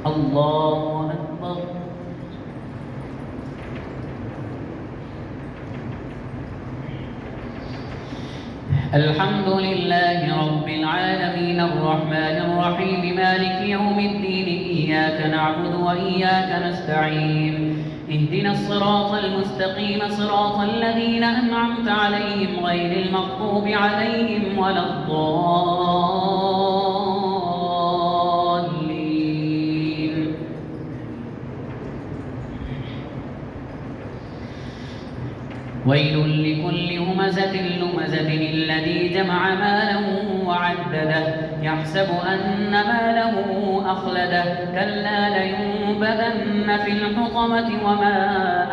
الله أكبر. الحمد لله رب العالمين الرحمن الرحيم مالك يوم الدين إياك نعبد وإياك نستعين اهدنا الصراط المستقيم صراط الذين أنعمت عليهم غير المغضوب عليهم ولا الضالين. ويل لكل همزة لمزة الذي جمع ماله وعدده يحسب أن ماله أخلده كلا لينبذن في الحطمة وما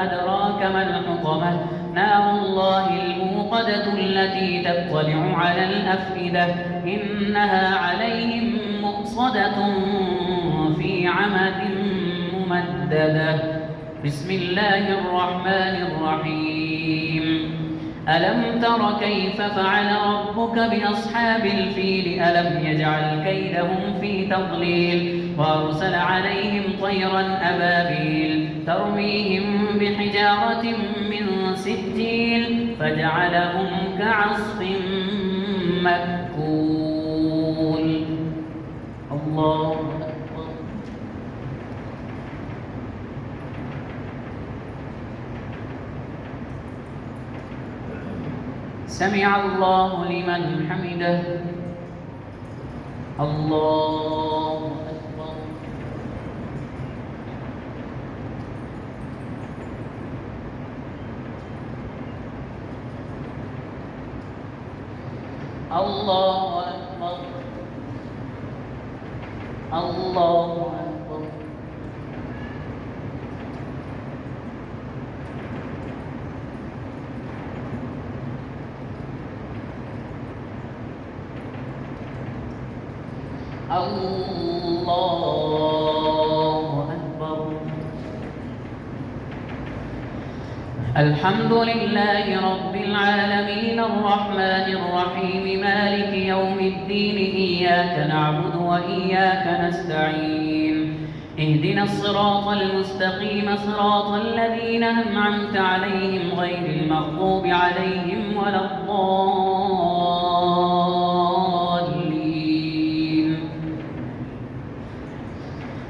أدراك ما الحطمة نار الله الموقدة التي تطلع على الأفئدة إنها عليهم مؤصدة في عمد ممددة. بسم الله الرحمن الرحيم. ألم تر كيف فعل ربك بأصحاب الفيل ألم يجعل كيدهم في تضليل وأرسل عليهم طيرا أبابيل ترميهم بحجارة من سجيل فجعلهم كعصف مأكول. الله أكبر. سمع الله لمن حمده. الله أكبر. الله أكبر. الله أكبر. الله أكبر. الحمد لله رب العالمين الرحمن الرحيم مالك يوم الدين إياك نعبد وإياك نستعين اهدنا الصراط المستقيم صراط الذين أنعمت عليهم غير المغضوب عليهم ولا الضالين.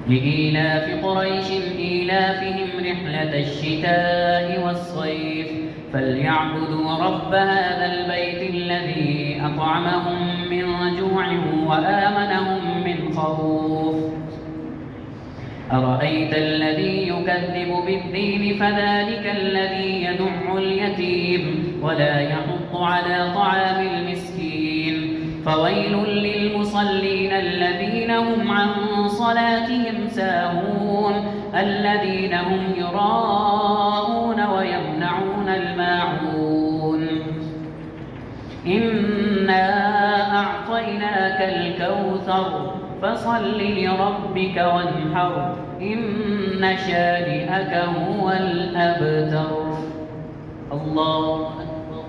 لإيلاف قريش إيلافهم رحلة الشتاء والصيف فليعبدوا رب هذا البيت الذي أطعمهم من جوع وآمنهم من خوف. أرأيت الذي يكذب بالدين فذلك الذي يدع اليتيم ولا يحض على طعام المسكين فويل للمصلين الذين هم عن صلاتهم ساهون الذين هم يراءون ويمنعون الماعون. إنا أعطيناك الكوثر فصل لربك وانحر إن شانئك هو الأبتر. الله أكبر.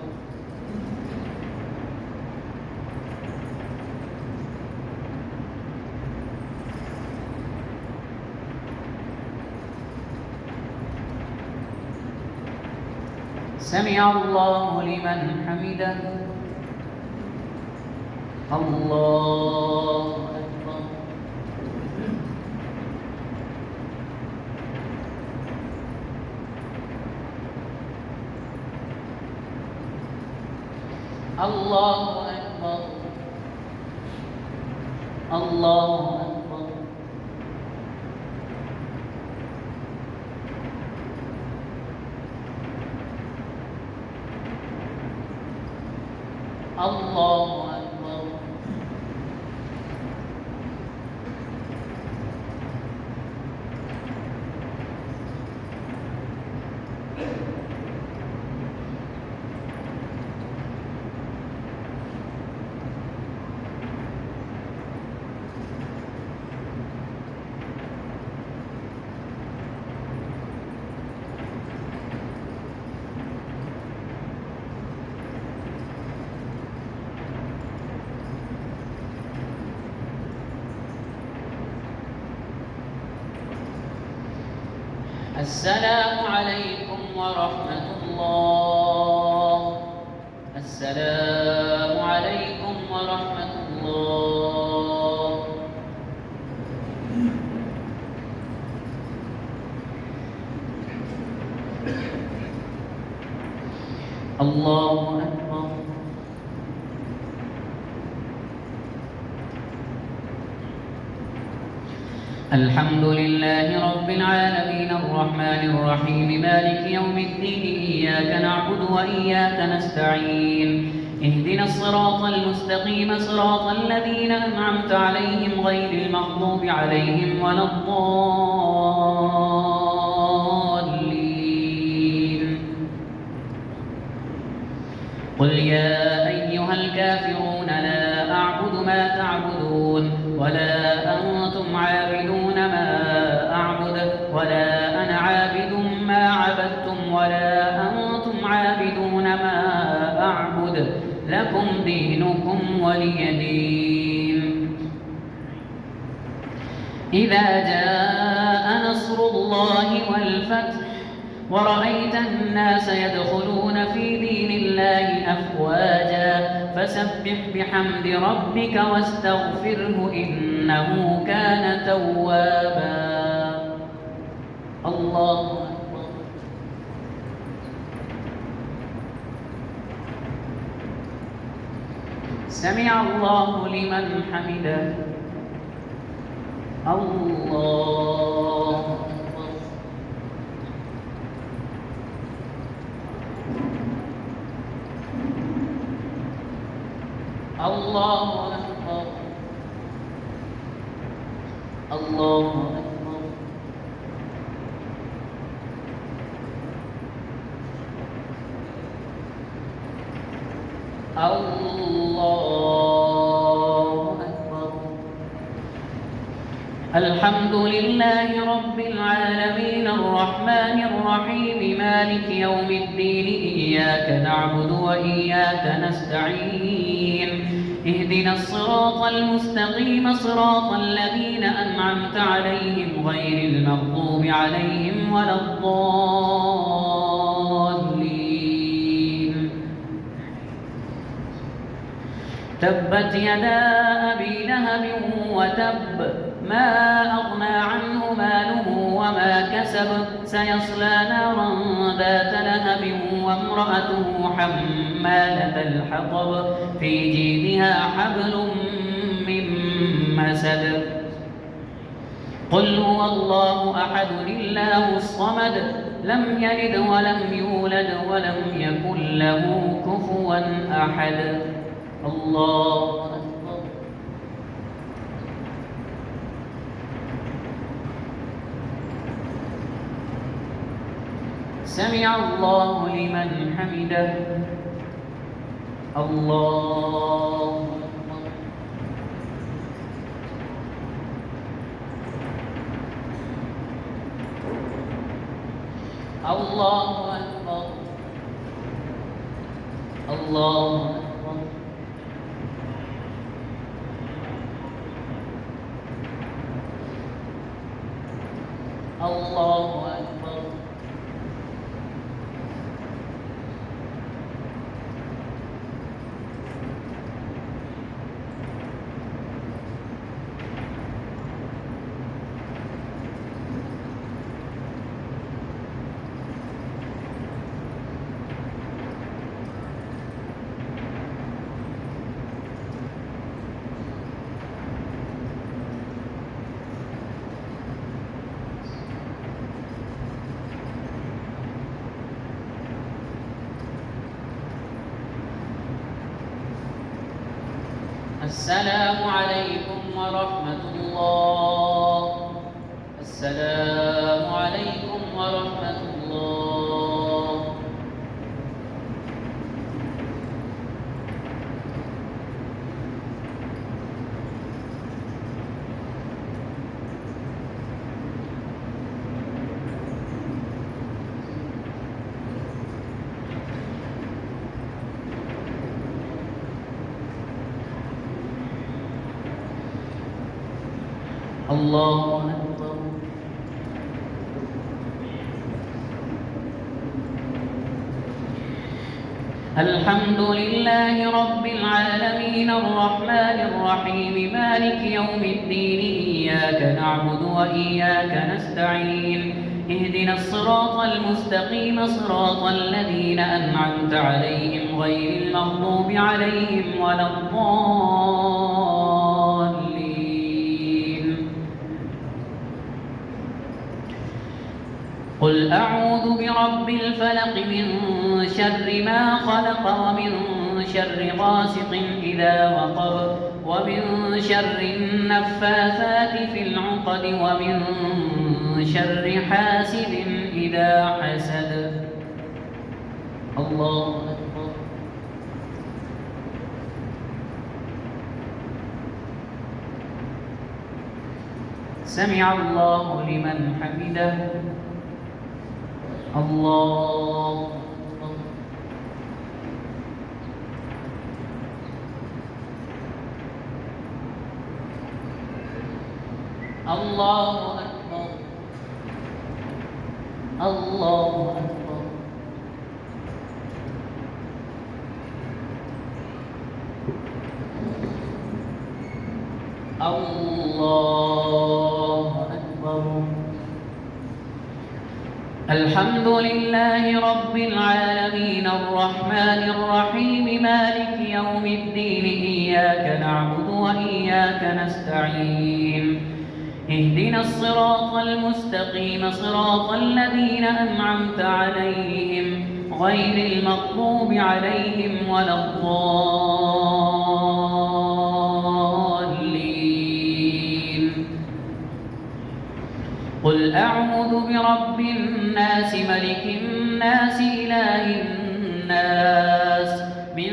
سمع الله لمن حمده. الله أكبر. الله أكبر. الله أكبر. الله أكبر. السلام عليكم ورحمة الله. السلام عليكم ورحمة الله. الله أكبر. الحمد لله رب العالمين الرحمن الرحيم مالك يوم الدين إياك نعبد وإياك نستعين اهدنا الصراط المستقيم صراط الذين أنعمت عليهم غير المغضوب عليهم ولا الضالين. قل يا أيها الكافرون لا أعبد ما تعبدون ولا أنتم عابدون ما أعبد ولا أنا عابد ما عبدتم ولا أنتم عابدون ما أعبد لكم دينكم ولي دين. إذا جاء نصر الله والفتح ورأيت الناس يدخلون في دين الله أفواجا فسبح بحمد ربك واستغفره إنه كان توابا. الله أكبر. سمع الله لمن حمده. الله أكبر. الله أكبر. الله أكبر. الله أكبر. الحمد لله رب العالمين الرحمن الرحيم مالك يوم الدين إياك نعبد وإياك نستعين اهدنا الصراط المستقيم صراط الذين أنعمت عليهم غير المغضوب عليهم ولا الضالين. تبت يدا أبي لهب وتب ما أغنى عنه ماله وما كسب سيصلى نارا ذات لهب وامرأته حمالة الحطب في جيدها حبل من مسد. قل هو الله أحد الله الصمد لم يلد ولم يولد ولم يكن له كفوا أحد. الله أكبر. سمع الله لمن حمده. الله أكبر. الله أكبر. الله أكبر. الله أكبر. السلام عليكم ورحمة الله. السلام عليكم ورحمة الله. الله أكبر. الحمد لله رب العالمين الرحمن الرحيم مالك يوم الدين إياك نعبد وإياك نستعين اهدنا الصراط المستقيم صراط الذين أنعمت عليهم غير المغضوب عليهم ولا الضالين. قل أعوذ برب الفلق من شر ما خلق ومن شر غاسق إذا وقب ومن شر النفاثات في العقد ومن شر حاسد إذا حسد. الله أكبر. سمع الله لمن حمده. الله أكبر. الله أكبر. الله أكبر. الله أكبر. الحمد لله رب العالمين الرحمن الرحيم مالك يوم الدين إياك نعبد وإياك نستعين اهدنا الصراط المستقيم صراط الذين أنعمت عليهم غير المغضوب عليهم ولا الضالين. قل أعوذ برب الناس ملك الناس إله الناس من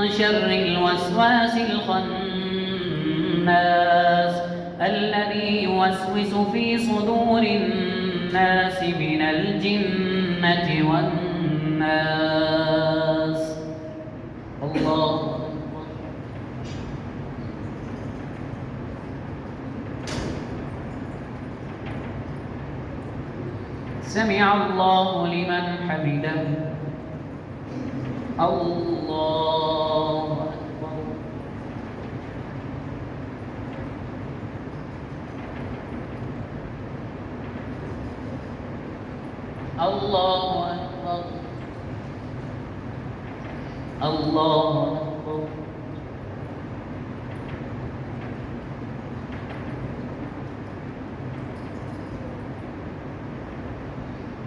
شر الوسواس الخناس الذي يوسوس في صدور الناس من الجنة والناس. الله أكبر. سمع الله لمن حمده. الله أكبر. الله أكبر. الله أكبر.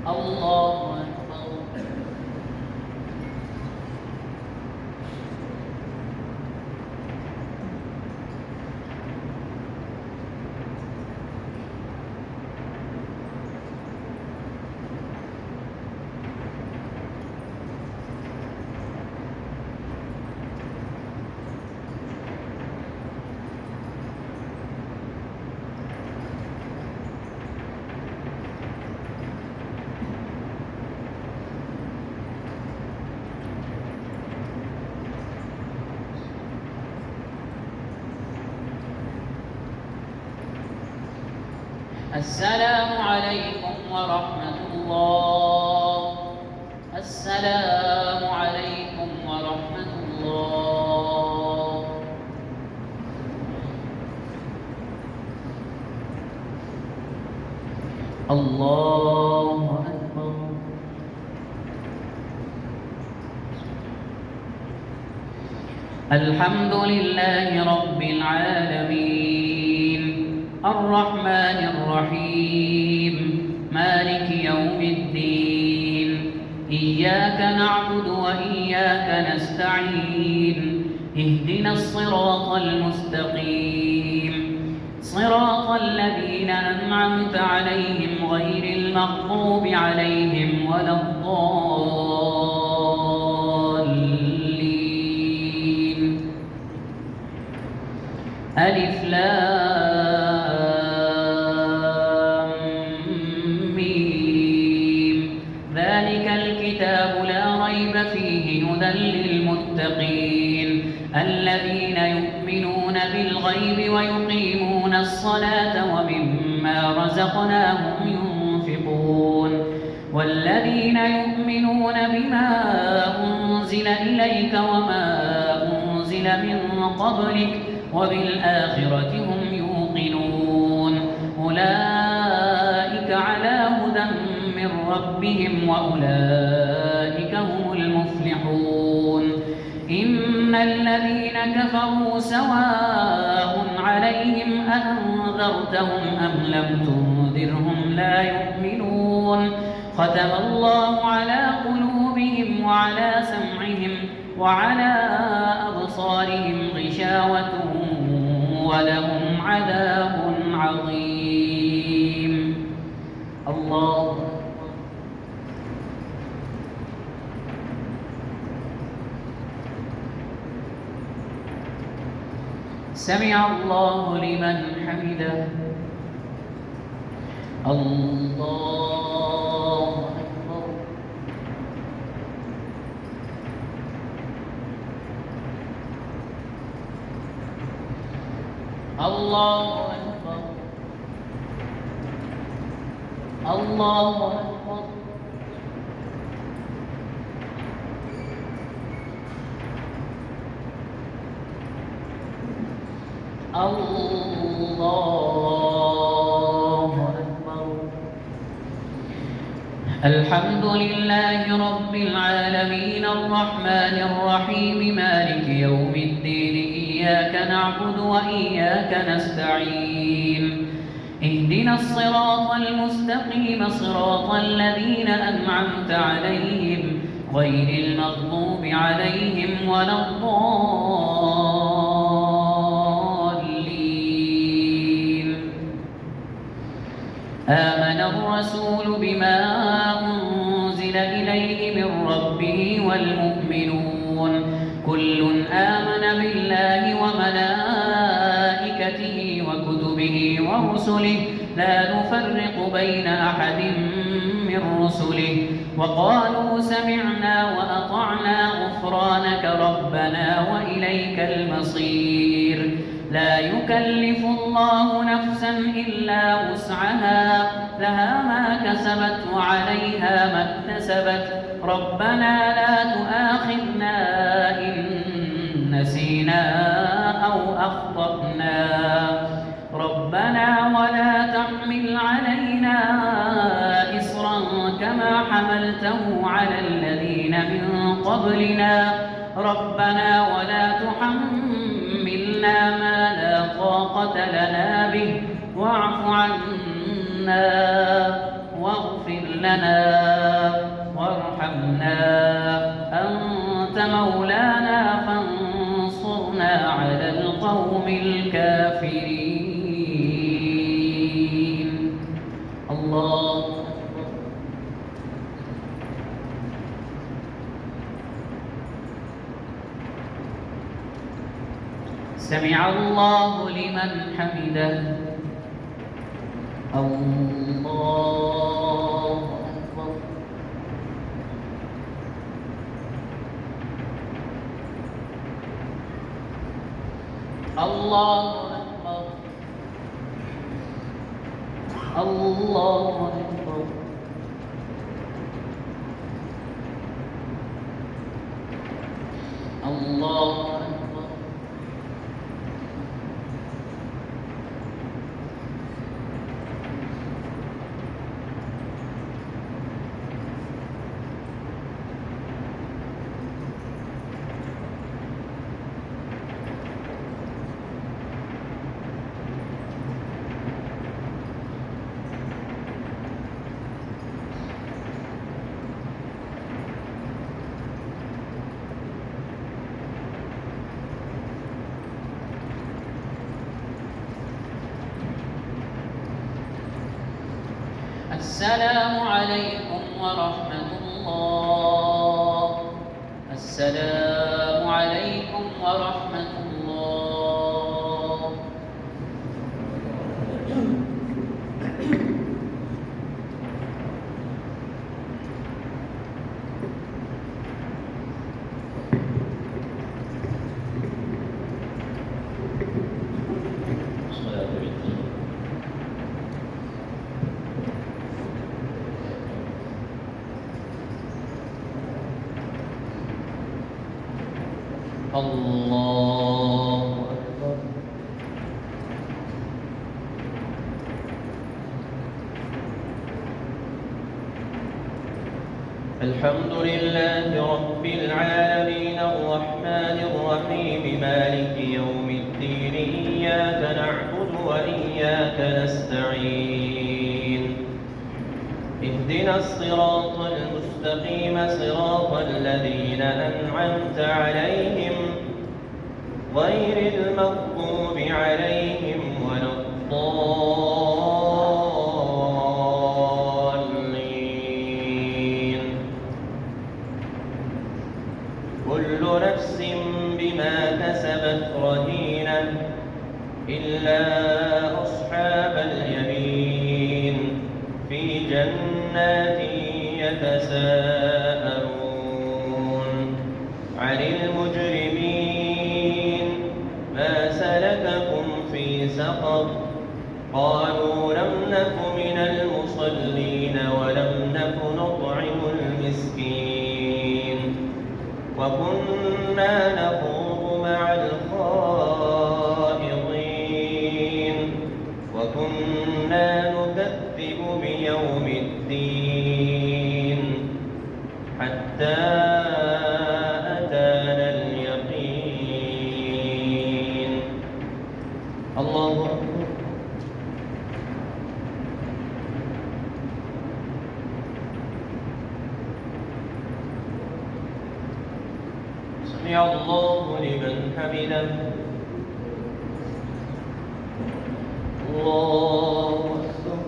الله أكبر. السلام عليكم ورحمة الله. السلام عليكم ورحمة الله. الله أكبر. الحمد لله رب العالمين الرحمن الرحيم مالك يوم الدين إياك نعبد وإياك نستعين اهدنا الصراط المستقيم صراط الذين أنعمت عليهم غير المغضوب عليهم ولا الضالين. ألف لام ميم ذلك الكتاب لا ريب فيه هدى للمتقين الذين يؤمنون بالغيب ويقيمون الصلاة ومما رزقناهم ينفقون والذين يؤمنون بما أنزل إليك وما أنزل من قبلك وبالآخرة هم يوقنون أولئك على هدى من ربهم وأولئك هم المفلحون إن الذين كفروا سواء عليهم أنذرتهم أم لم تنذرهم لا يؤمنون ختم الله على قلوبهم وعلى سمعهم وعلى أبصارهم غشاوة ولهم عذاب عظيم. الله سمع الله لمن حمده. الله أكبر. الله أكبر. الله أكبر. الله أكبر. الحمد لله رب العالمين الرحمن الرحيم مالك يوم الدين إياك نعبد وإياك نستعين اهدنا الصراط المستقيم صراط الذين أنعمت عليهم غير المغضوب عليهم ولا الضالين. آمن الرسول بما أنزل إليه من ربه والمؤمنون كل آمن بالله وملائكته وكتبه ورسله لا نفرق بين أحد من رسله وقالوا سمعنا وأطعنا غفرانك ربنا وإليك المصير. لا يكلف الله نفسا إلا وسعها لها ما كسبت وعليها ما اكتسبت ربنا لا تؤاخذنا إن نسينا أو أخطأنا ربنا ولا تحمل علينا إصرا كما حملته على الذين من قبلنا ربنا ولا تحملنا ما لا طاقة لنا به واعف عنا واغفر لنا وارحمنا أنت مولانا فانصرنا على القوم الكافرين. الله سمع الله لمن حمده. الله أكبر. الله أكبر. الله أكبر. الله أكبر. السلام عليكم ورحمة الله. السلام عليكم ورحمة الله. الله أكبر. الحمد لله رب العالمين الرحمن الرحيم مالك يوم الدين إياك نعبد وإياك نستعين اهدنا الصراط المستقيم صراط الذين أنعمت عليهم غير المغضوب عليهم ولا الضالين. كل نفس بما كسبت رهينة إلا أصحاب اليمين في جنات يتساءلون عن المجرمين ما سلككم في سقر قالوا لم نك من المصلين ولم نك نطعم المسكين وكنا نخوض مع الخائضين وكنا نكذب بيوم الدين حتى أتانا اليقين. الله أكبر. سمع الله لمن حمده. الله أكبر.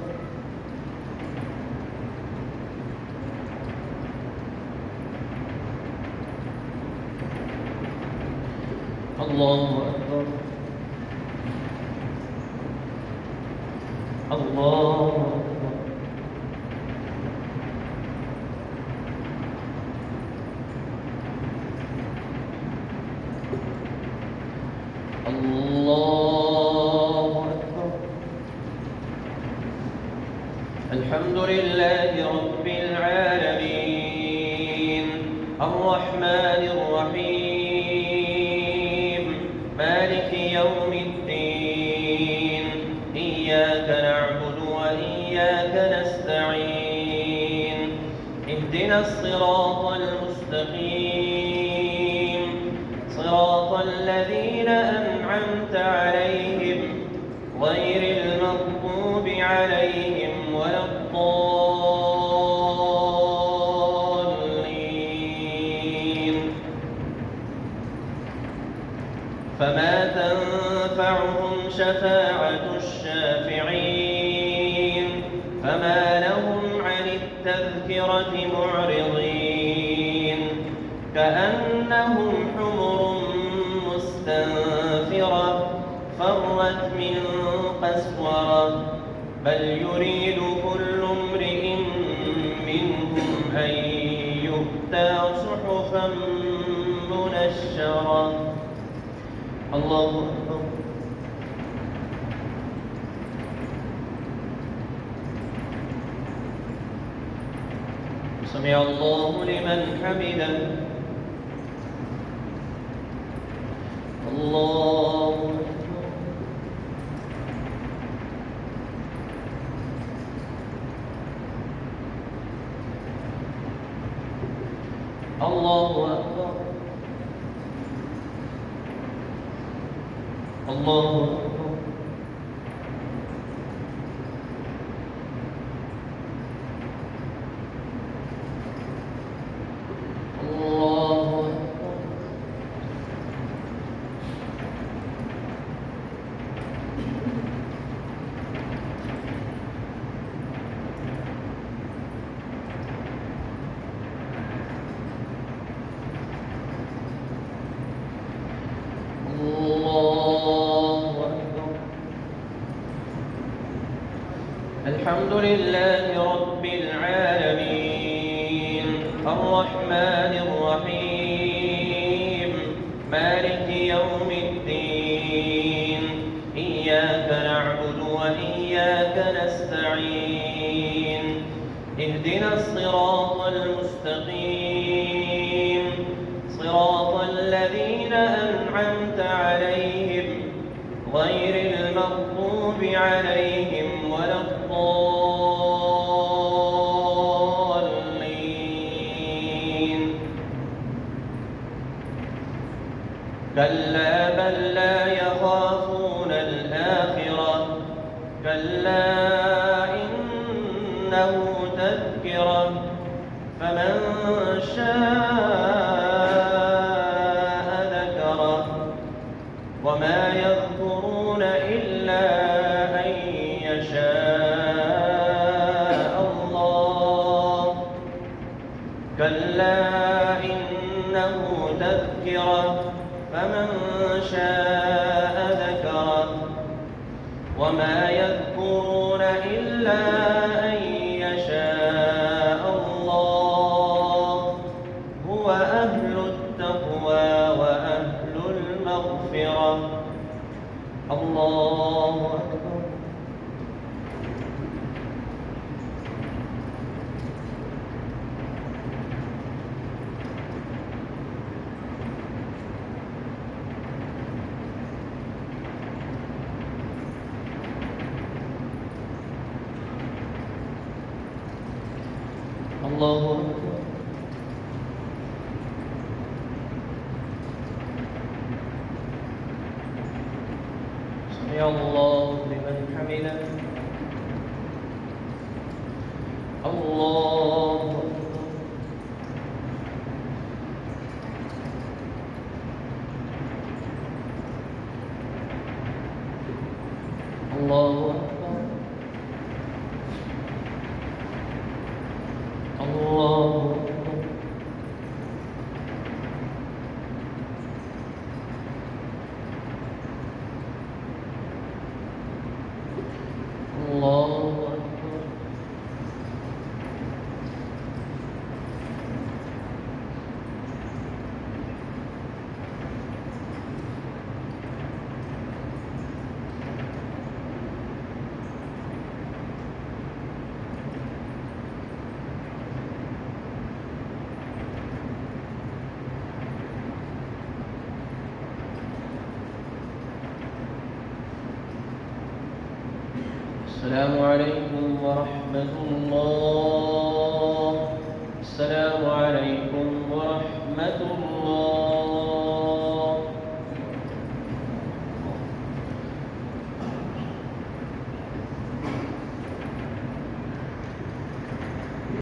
الله أكبر. الله أكبر. الله أكبر. الحمد لله رب العالمين الرحمن الرحيم مالك يوم الدين إياك نعبد وإياك نستعين اهدنا الصراط المستقيم صراط الذين أنعمت عليهم غير المغضوب عليهم ولا الضالين. فما تنفعهم شفاعة الشافعين فما لهم عن التذكرة معرضين كأنهم حمر مستنفرة فرت من قسورة بل يريد كل امرئ منهم أن يؤتى صحفا منشرة. الله أكبر. سمع الله لمن حمده. الله أكبر. الله أكبر. الله أكبر. الحمد لله رب العالمين الرحمن الرحيم مالك يوم الدين إياك نعبد وإياك نستعين اهدنا الصراط المستقيم صراط الذين الذين أنعمت عليهم غير المغضوب عليهم ولا الضالين. كلا بل لا يخافون الآخرة كلا إنه تذكرة فمن شاء ذكره وما يذكرون إلا أن يشاء الله. كلا إنه تذكرة فمن شاء ذكره وما يذكرون إلا أن يشاء الله. هو أهل التقوى وأهل المغفرة. الله أكبر. الله أكبر. سمع الله لمن حمده. الله أكبر. الله أكبر. الله أكبر. الله أكبر. السلام عليكم ورحمة الله. السلام عليكم ورحمة الله.